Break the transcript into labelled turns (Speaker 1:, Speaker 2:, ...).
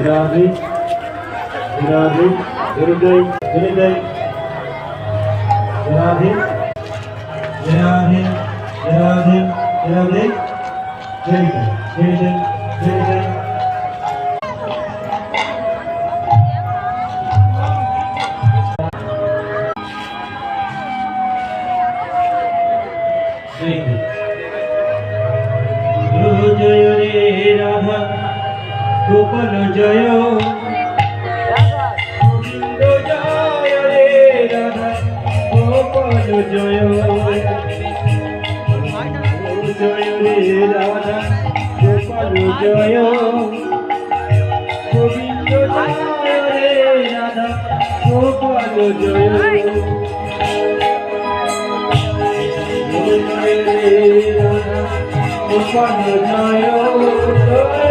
Speaker 1: राधे राधे हृदय हृदय राधे राधे राधे राधे हृदय हृदय हृदय जय रे राधा गोपाल जय गोविंद जय रे राधा गोपाल जय जय रे राधा गोपाल जय गोविंद जय रे राधा गोपाल जय गोपाल जय